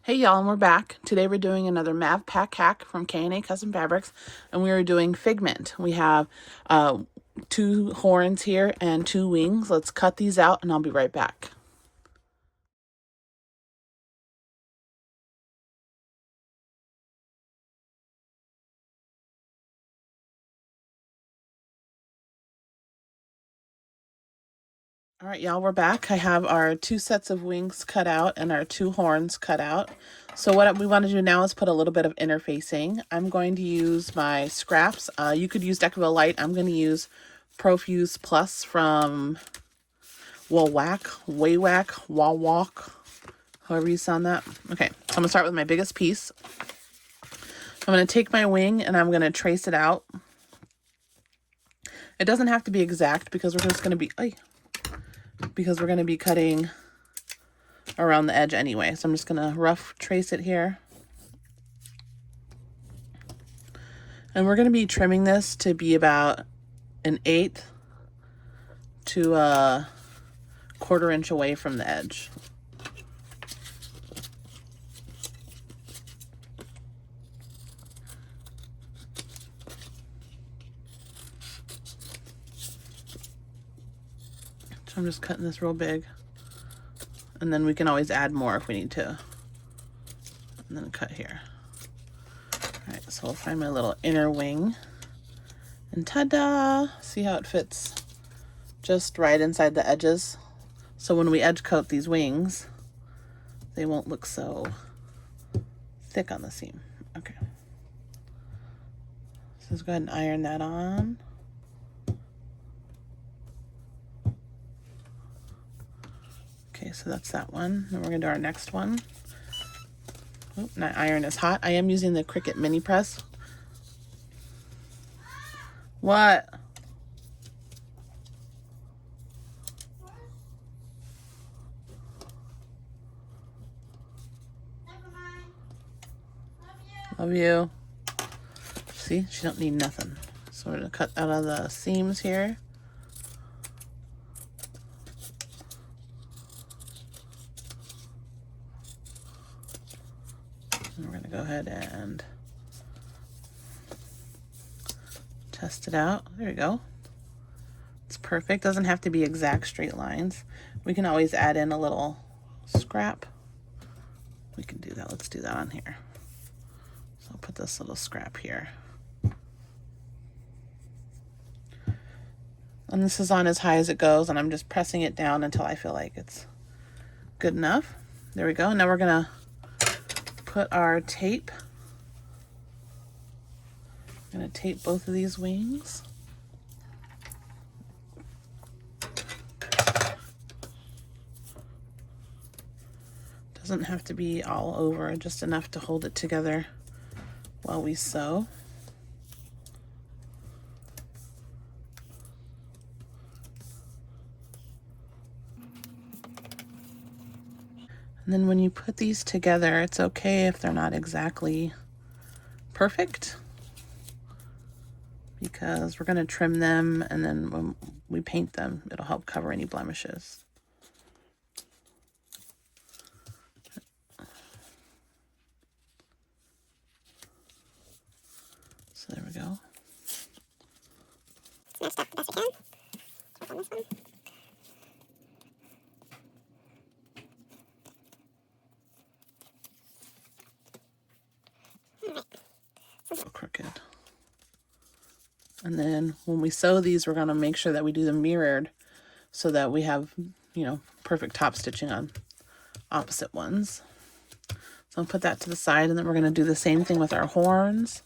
Hey y'all, and we're back. Today we're doing another Mav Pack hack from K&A Custom Fabrics, and we are doing figment. We have 2 horns here and 2 wings. Let's cut these out and I'll be right back. All right, y'all, we're back. I have our 2 sets of wings cut out and our 2 horns cut out. So what we want to do now is put a little bit of interfacing. I'm going to use my scraps. You could use Decaville Light. I'm going to use Profuse Plus from Wall-Whack, Wall-Walk, however you sound that. Okay, so I'm going to start with my biggest piece. I'm going to take my wing and I'm going to trace it out. It doesn't have to be exact because we're just going to be... because we're going to be cutting around the edge anyway. So I'm just going to rough trace it here. And we're going to be trimming this to be about 1/8 to a 1/4 inch away from the edge. So I'm just cutting this real big. And then we can always add more if we need to. And then cut here. Alright, so I'll find my little inner wing. And ta-da! See how it fits just right inside the edges? So when we edge coat these wings, they won't look so thick on the seam. Okay. So let's go ahead and iron that on. Okay, so that's that one. Then we're going to do our next one. Oh, my iron is hot. I am using the Cricut mini press. What? Love you. See, she don't need nothing. So we're going to cut out of the seams here. And we're going to go ahead and test it out. There we go. It's perfect. Doesn't have to be exact straight lines. We can always add in a little scrap. We can do that. Let's do that on here. So I'll put this little scrap here. And this is on as high as it goes, and I'm just pressing it down until I feel like it's good enough. There we go. Now we're going to put our tape. I'm going to tape both of these wings. Doesn't have to be all over, just enough to hold it together while we sew. And then when you put these together, it's okay if they're not exactly perfect, because we're going to trim them, and then when we paint them, it'll help cover any blemishes. So there we go. Matched up the best we can. Work on this one. A little crooked. And then when we sew these, we're going to make sure that we do them mirrored so that we have, perfect top stitching on opposite ones. So I'll put that to the side, and then we're going to do the same thing with our horns.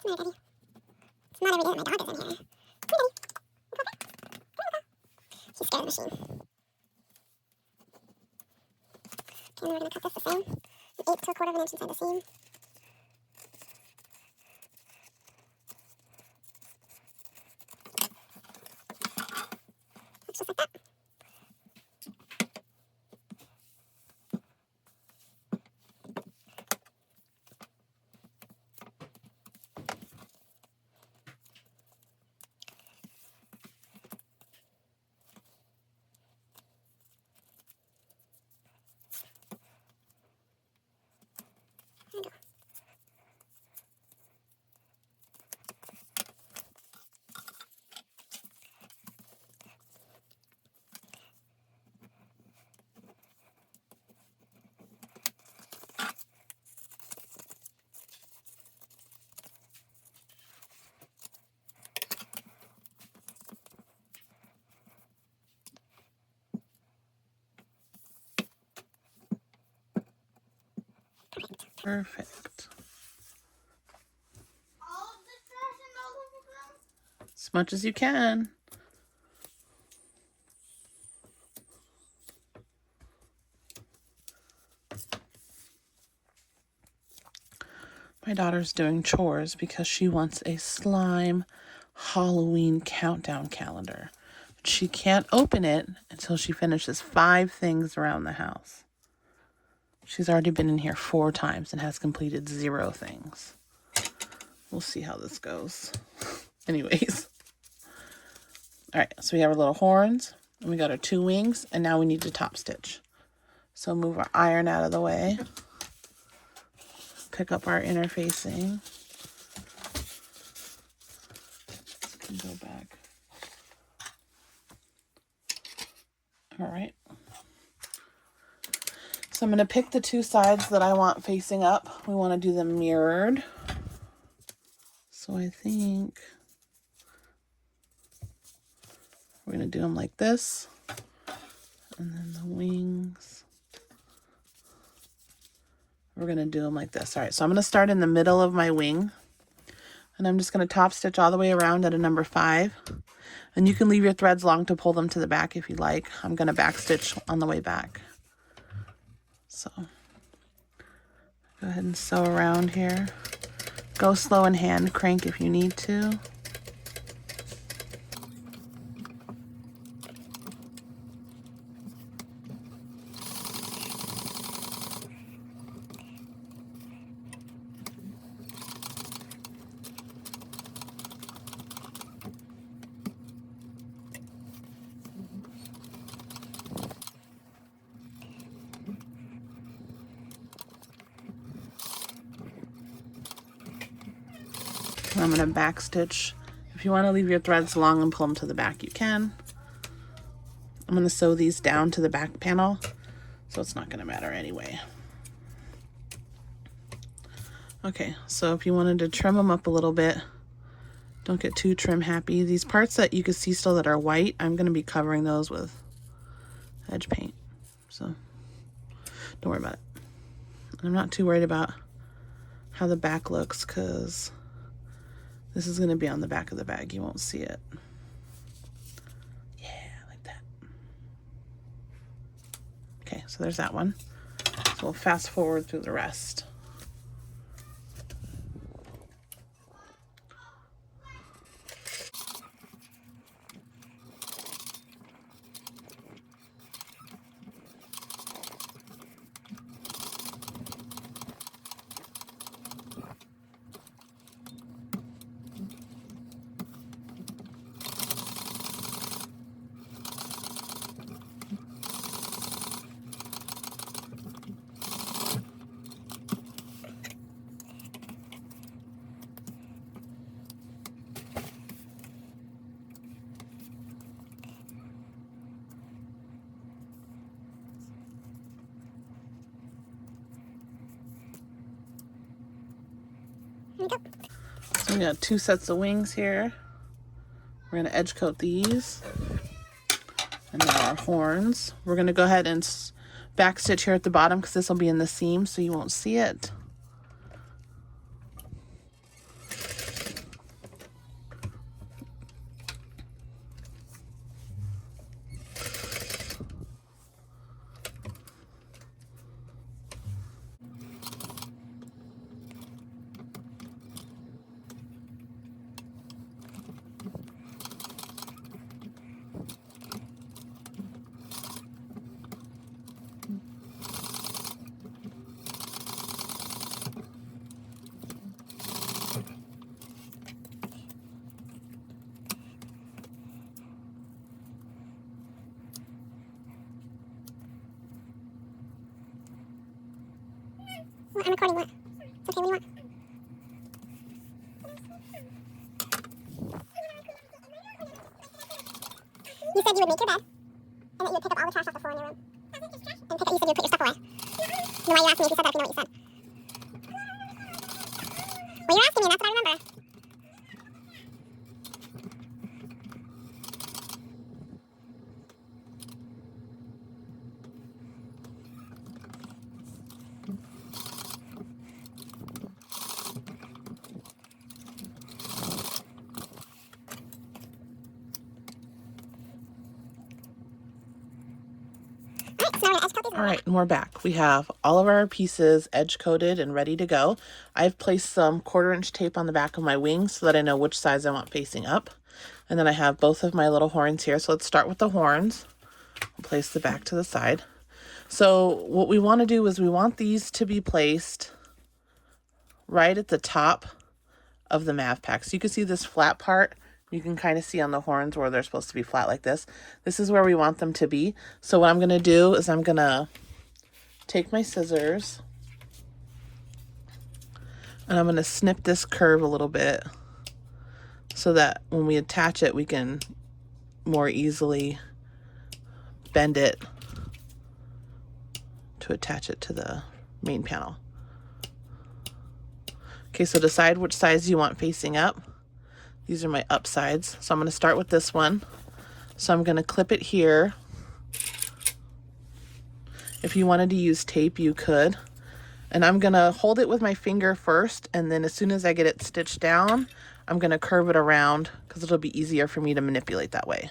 Come here, Daddy. It's not every day that my dog is in here. Come here, Daddy. He's scared of the machine. Okay, and then we're going to cut this the same. 1/8 to a 1/4 inch inside the seam. Looks just like that. Perfect. As much as you can. My daughter's doing chores because she wants a slime Halloween countdown calendar. She can't open it until she finishes 5 things around the house. She's already been in here 4 times and has completed 0 things. We'll see how this goes. Anyways. All right, so we have our little horns, and we got our 2 wings, and now we need to top stitch. So move our iron out of the way. Pick up our interfacing. Go back. All right. So I'm going to pick the 2 sides that I want facing up. We want to do them mirrored. So I think we're going to do them like this. And then the wings, we're going to do them like this. All right, so I'm going to start in the middle of my wing. And I'm just going to top stitch all the way around at a number 5. And you can leave your threads long to pull them to the back if you like. I'm going to back stitch on the way back. So go ahead and sew around here. Go slow and hand crank if you need to. I'm going to back stitch. If you want to leave your threads long and pull them to the back, you can. I'm going to sew these down to the back panel, so it's not going to matter anyway. Okay, so if you wanted to trim them up a little bit, don't get too trim happy. These parts that you can see still that are white, I'm going to be covering those with edge paint. So don't worry about it. I'm not too worried about how the back looks because this is going to be on the back of the bag. You won't see it. Yeah, like that. Okay, so there's that one. So we'll fast forward through the rest. So we got 2 sets of wings here. We're going to edge coat these. And now our horns. We're going to go ahead and back stitch here at the bottom because this will be in the seam so you won't see it. Well, I'm recording what? It's okay, what do you want? You said you would make your bed, and that you would pick up all the trash off the floor in your room. And pick up, you said you would put your stuff away. Then why are you asking me if you said that if you know what you said? Well, you're asking me, and that's what I remember. So now we're gonna edge coat these. All right, and we're back. We have all of our pieces edge coated and ready to go. I've placed some 1/4" tape on the back of my wings so that I know which sides I want facing up. And then I have both of my little horns here. So let's start with the horns. I'll place the back to the side. So what we want to do is we want these to be placed right at the top of the Mav Pack. So you can see this flat part. You can kind of see on the horns where they're supposed to be flat like this. This is where we want them to be. So what I'm going to do is I'm going to take my scissors and I'm going to snip this curve a little bit so that when we attach it, we can more easily bend it to attach it to the main panel. Okay, so decide which sides you want facing up. These are my up sides. So I'm going to start with this one. So I'm going to clip it here. If you wanted to use tape, you could. And I'm going to hold it with my finger first, and then as soon as I get it stitched down, I'm going to curve it around because it'll be easier for me to manipulate that way.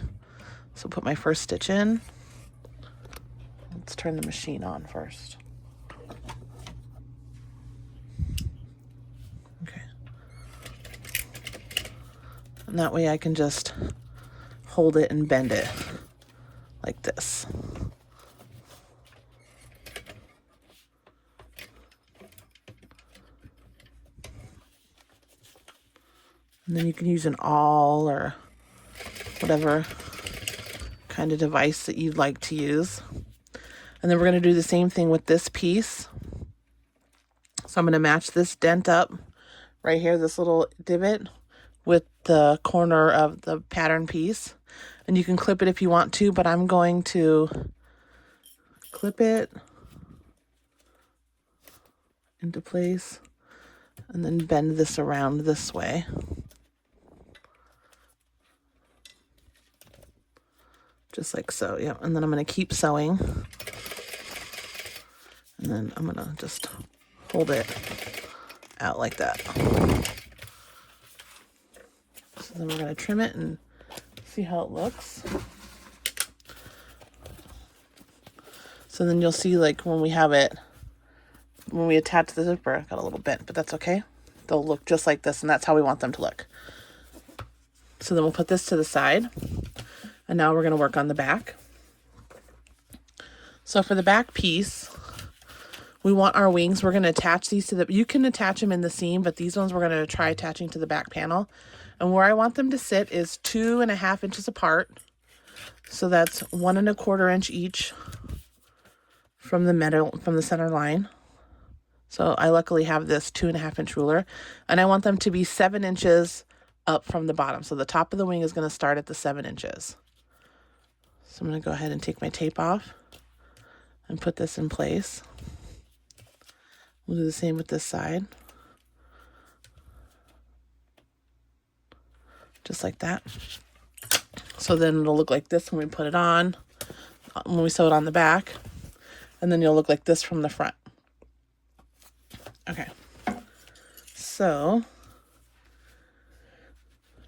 So put my first stitch in. Let's turn the machine on first. Okay. And that way I can just hold it and bend it like this. And then you can use an awl or whatever kind of device that you'd like to use. And then we're going to do the same thing with this piece. So I'm going to match this dent up right here, this little divot, with the corner of the pattern piece. And you can clip it if you want to, but I'm going to clip it into place and then bend this around this way. Just like so, yeah. And then I'm going to keep sewing. And then I'm going to just hold it out like that. So then we're going to trim it and see how it looks. So then you'll see, like, when we have it, when we attach the zipper, I got a little bent, but that's okay. They'll look just like this, and that's how we want them to look. So then we'll put this to the side. And now we're going to work on the back. So for the back piece, we want our wings. We're going to attach these to the, you can attach them in the seam, but these ones we're going to try attaching to the back panel. And where I want them to sit is 2.5 inches apart. So that's 1 1/4 inch each from the middle, from the center line. So I luckily have this 2.5 inch ruler, and I want them to be 7 inches up from the bottom. So the top of the wing is going to start at the 7 inches. So I'm going to go ahead and take my tape off and put this in place. We'll do the same with this side. Just like that. So then it'll look like this when we put it on, when we sew it on the back. And then you'll look like this from the front. Okay. So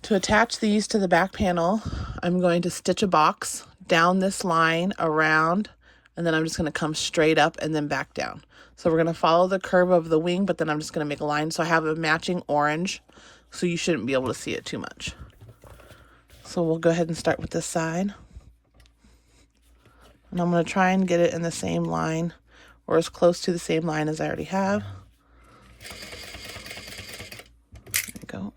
to attach these to the back panel, I'm going to stitch a box down this line around, and then I'm just going to come straight up and then back down. So we're going to follow the curve of the wing, but then I'm just going to make a line. So I have a matching orange, so you shouldn't be able to see it too much. So we'll go ahead and start with this side. And I'm going to try and get it in the same line, or as close to the same line as I already have. There we go.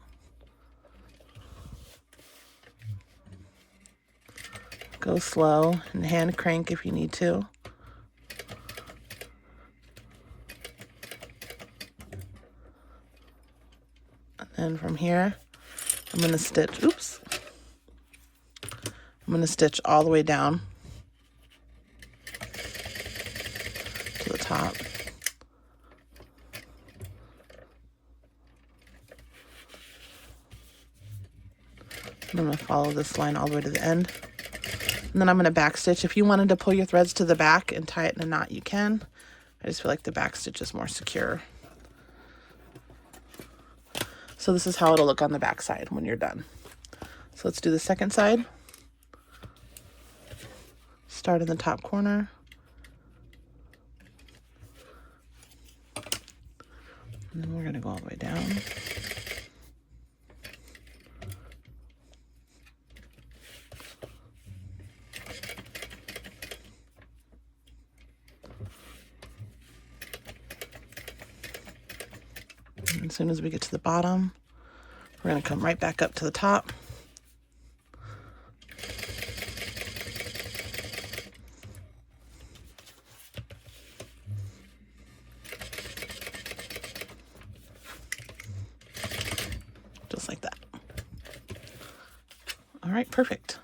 Go slow and hand crank if you need to. And then from here, I'm going to stitch, I'm going to stitch all the way down to the top. And I'm going to follow this line all the way to the end. And then I'm going to back stitch. If you wanted to pull your threads to the back and tie it in a knot, you can. I just feel like the back stitch is more secure. So this is how it'll look on the back side when you're done. So let's do the second side. Start in the top corner And then we're going to go all the way down. And as soon as we get to the bottom, we're going to come right back up to the top. Just like that. All right, perfect.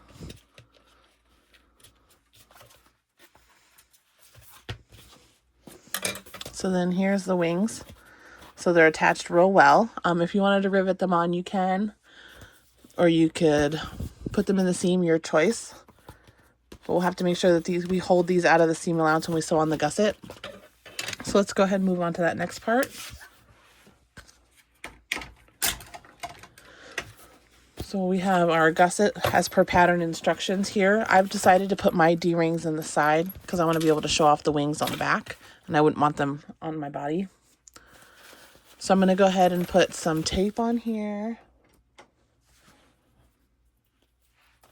So then here's the wings. So they're attached real well. If you wanted to rivet them on, you can. Or you could put them in the seam, your choice. But we'll have to make sure that we hold these out of the seam allowance when we sew on the gusset. So let's go ahead and move on to that next part. So we have our gusset as per pattern instructions here. I've decided to put my D-rings in the side because I want to be able to show off the wings on the back, and I wouldn't want them on my body. So I'm going to go ahead and put some tape on here.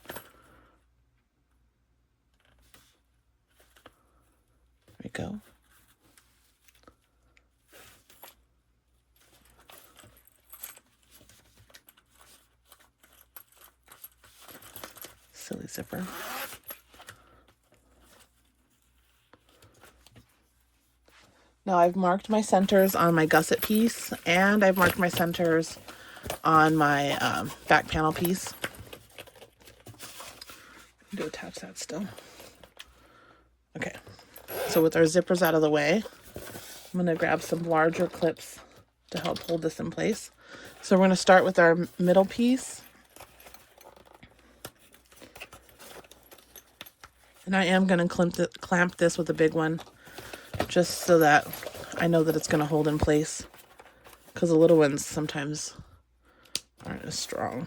There we go. Silly zipper. Now I've marked my centers on my gusset piece, and I've marked my centers on my back panel piece. I need to attach that still. Okay, so with our zippers out of the way, I'm going to grab some larger clips to help hold this in place. So we're going to start with our middle piece. And I am going to clamp this with a big one, just so that I know that it's going to hold in place, because the little ones sometimes aren't as strong.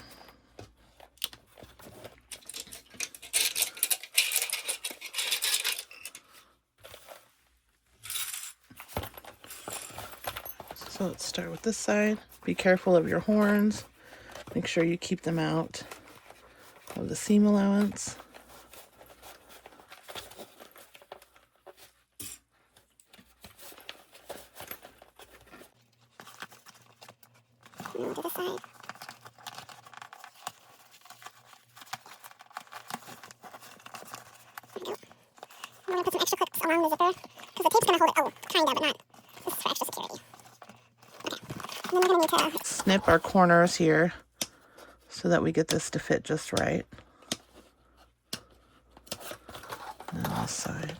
So let's start with this side. Be careful of your horns. Make sure you keep them out of the seam allowance. And to the side. There we go. I'm going to put some extra clips along the zipper because the tape's going to hold it. Oh, kind of, but not. This is for extra security. Okay. And then we're going to need to snip our corners here so that we get this to fit just right. And then this side.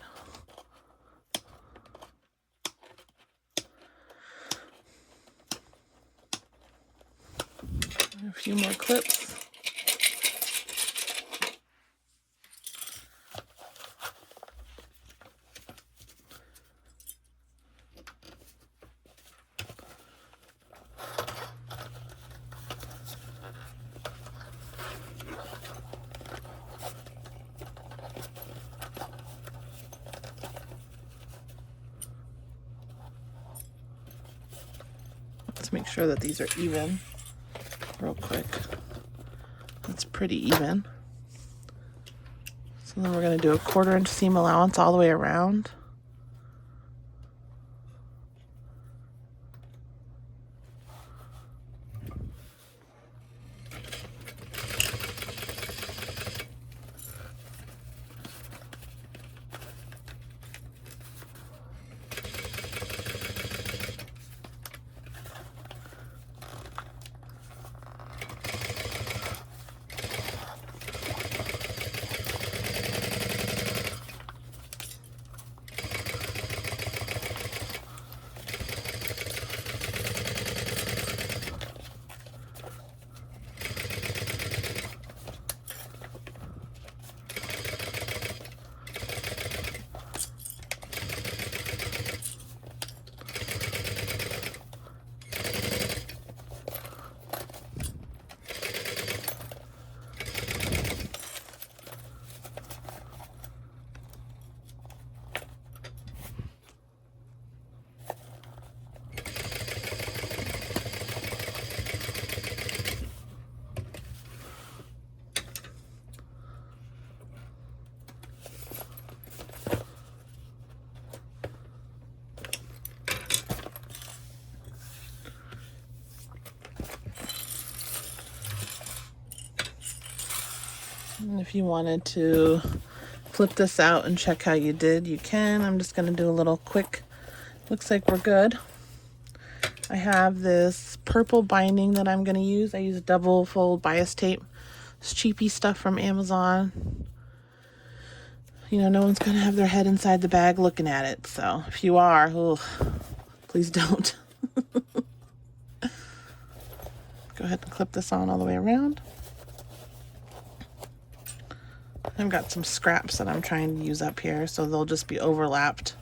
A few more clips. Let's make sure that these are even real quick. That's pretty even. So then we're going to do a 1/4 inch seam allowance all the way around. And if you wanted to flip this out and check how you did, you can. I'm just going to do a little quick. Looks like we're good. I have this purple binding that I'm going to use. I use double fold bias tape. It's cheapy stuff from Amazon. You know, no one's going to have their head inside the bag looking at it. So if you are, ugh, please don't. Go ahead and clip this on all the way around. I've got some scraps that I'm trying to use up here, so they'll just be overlapped.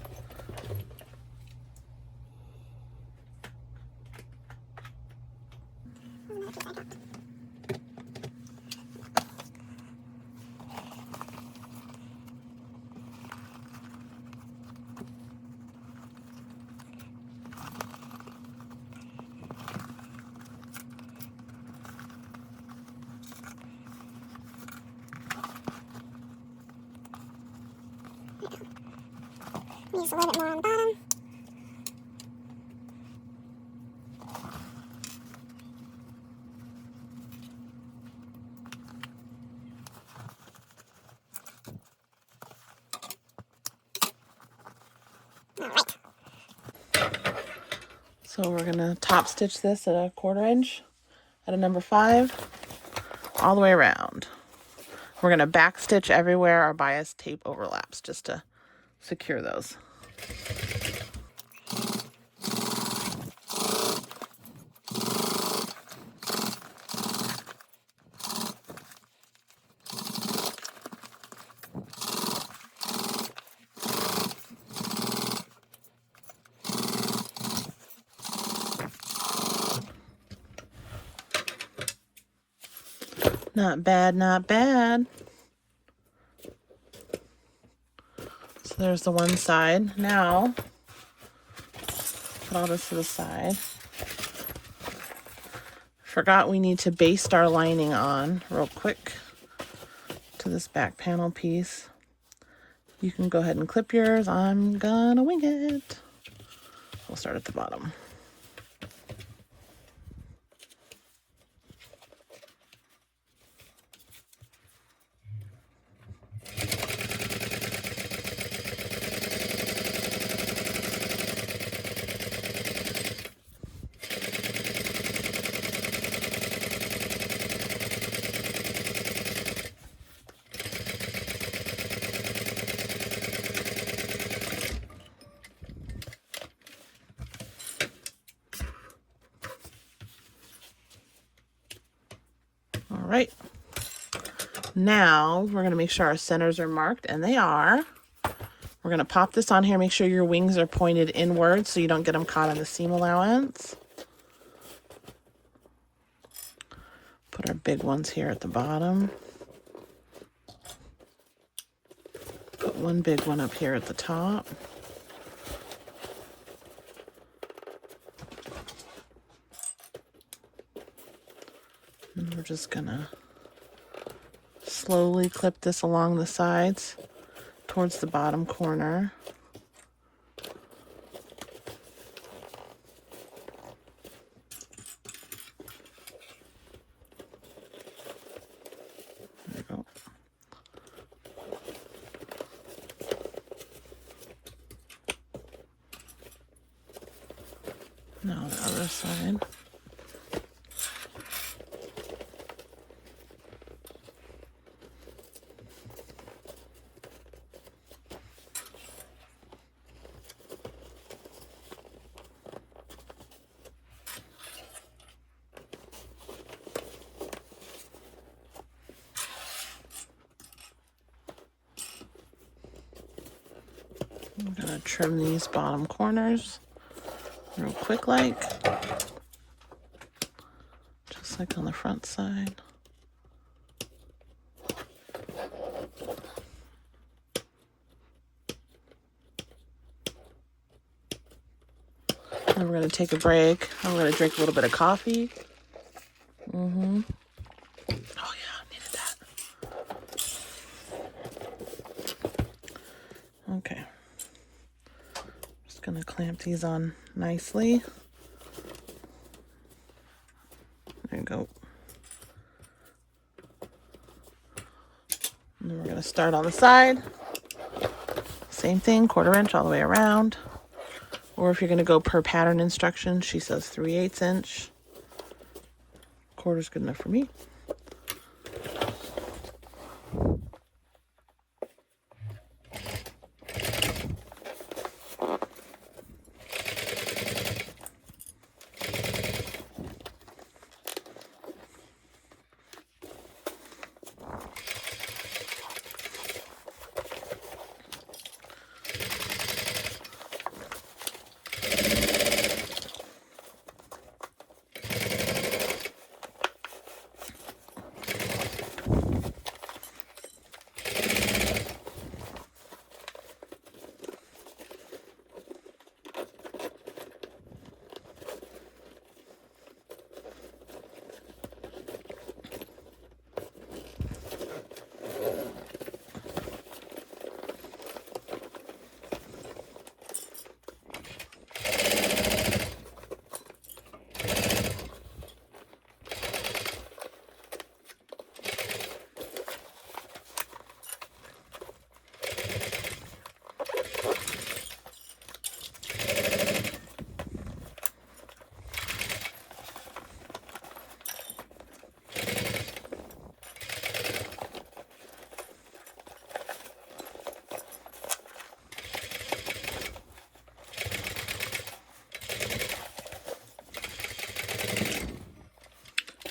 Use a little bit more on the bottom. Alright. So we're gonna top stitch this at a 1/4 inch at a number 5 all the way around. We're gonna back stitch everywhere our bias tape overlaps just to secure those. Not bad, not bad. So there's the one side. Now, put all this to the side. Forgot we need to baste our lining on real quick to this back panel piece. You can go ahead and clip yours. I'm gonna wing it. We'll start at the bottom. All right. Now we're going to make sure our centers are marked, and they are. We're going to pop this on here. Make sure your wings are pointed inward so you don't get them caught on the seam allowance. Put our big ones here at the bottom. Put one big one up here at the top. And we're just going to slowly clip this along the sides towards the bottom corner. There we go. Now the other side. I'm gonna trim these bottom corners real quick just like on the front side. Then we're gonna take a break. I'm gonna drink a little bit of coffee. Oh yeah, needed that. Okay. Just gonna clamp these on nicely. There you go. Start on the side. Same thing, 1/4 inch all the way around. Or if you're going to go per pattern instructions, she says 3/8 inch. 1/4's good enough for me.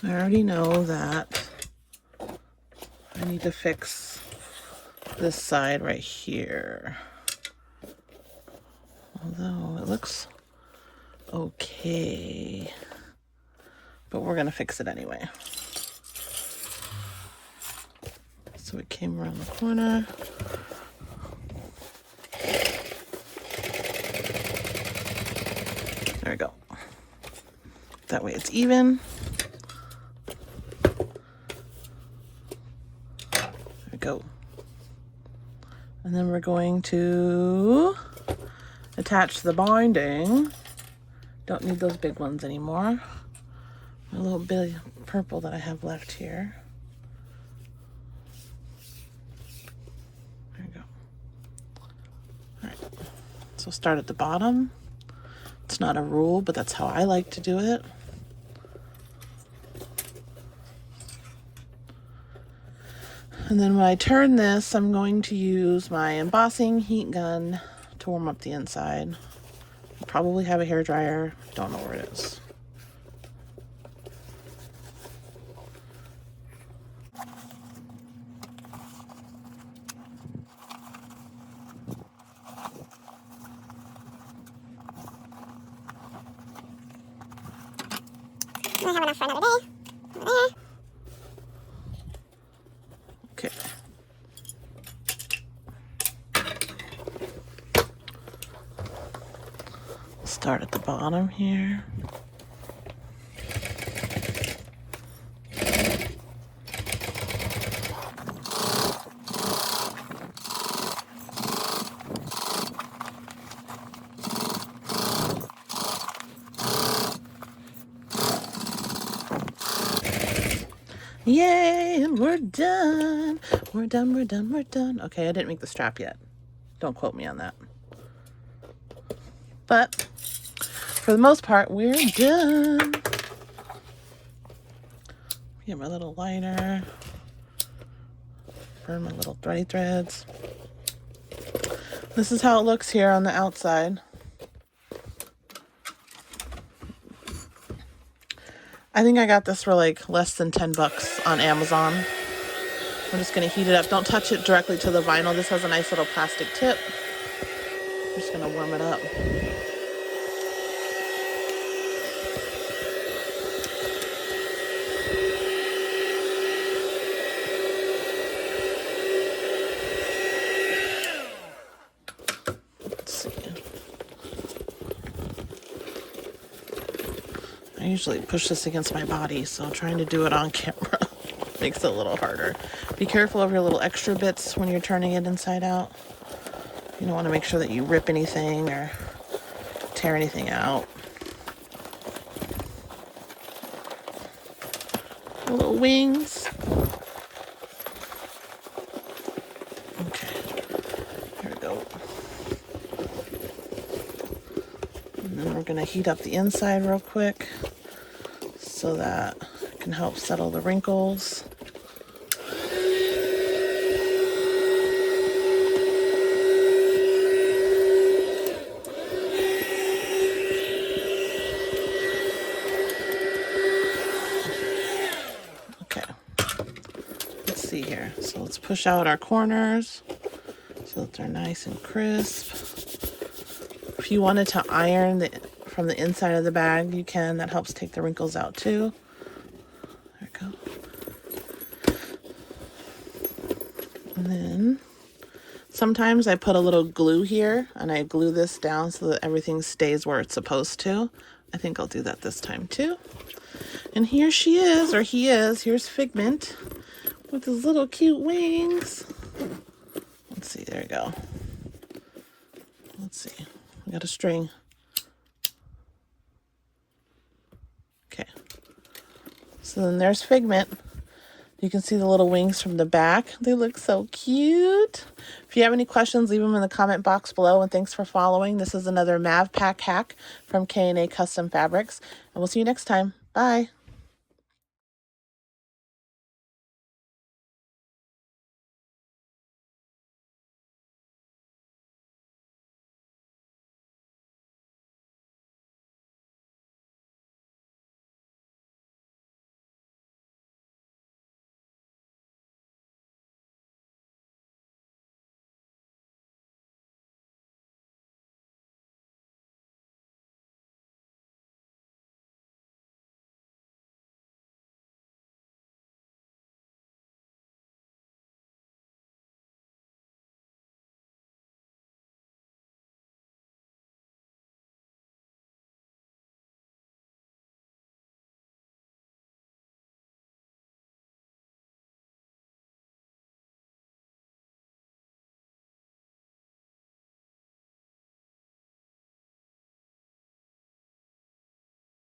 I already know that I need to fix this side right here. Although it looks okay, but we're gonna fix it anyway. So it came around the corner. There we go. That way it's even. There we go. And then we're going to attach the binding. Don't need those big ones anymore. A little bit of purple that I have left here. There we go. All right. So start at the bottom. It's not a rule, but that's how I like to do it. And then when I turn this, I'm going to use my embossing heat gun to warm up the inside. I'll probably have a hairdryer. Don't know where it is. I have enough for another day. Over there. Okay. Start at the bottom here. Yay, and we're done. We're done, we're done, we're done. Okay, I didn't make the strap yet. Don't quote me on that. But for the most part, we're done. Get my little lighter. Burn my little thready threads. This is how it looks here on the outside. I think I got this for like less than 10 bucks on Amazon. I'm just going to heat it up. Don't touch it directly to the vinyl. This has a nice little plastic tip. I'm just going to warm it up. Let's see. I usually push this against my body, so trying to do it on camera makes it a little harder. Be careful of your little extra bits when you're turning it inside out. You don't want to make sure that you rip anything or tear anything out. Little wings. then we're going to heat up the inside real quick so that it can help settle the wrinkles. Okay, let's see here. So let's push out our corners so that they're nice and crisp. If you wanted to iron from the inside of the bag, you can. That helps take the wrinkles out too. There we go. And then sometimes I put a little glue here and I glue this down so that everything stays where it's supposed to. I think I'll do that this time too. And here she is, or he is. Here's Figment with his little cute wings. Let's see, there we go. Let's see, we got a string. Okay, so then there's Figment. You can see the little wings from the back. They look so cute. If you have any questions, leave them in the comment box below. And thanks for following. This is another Mav Pack hack from K&A Custom Fabrics. And we'll see you next time. Bye.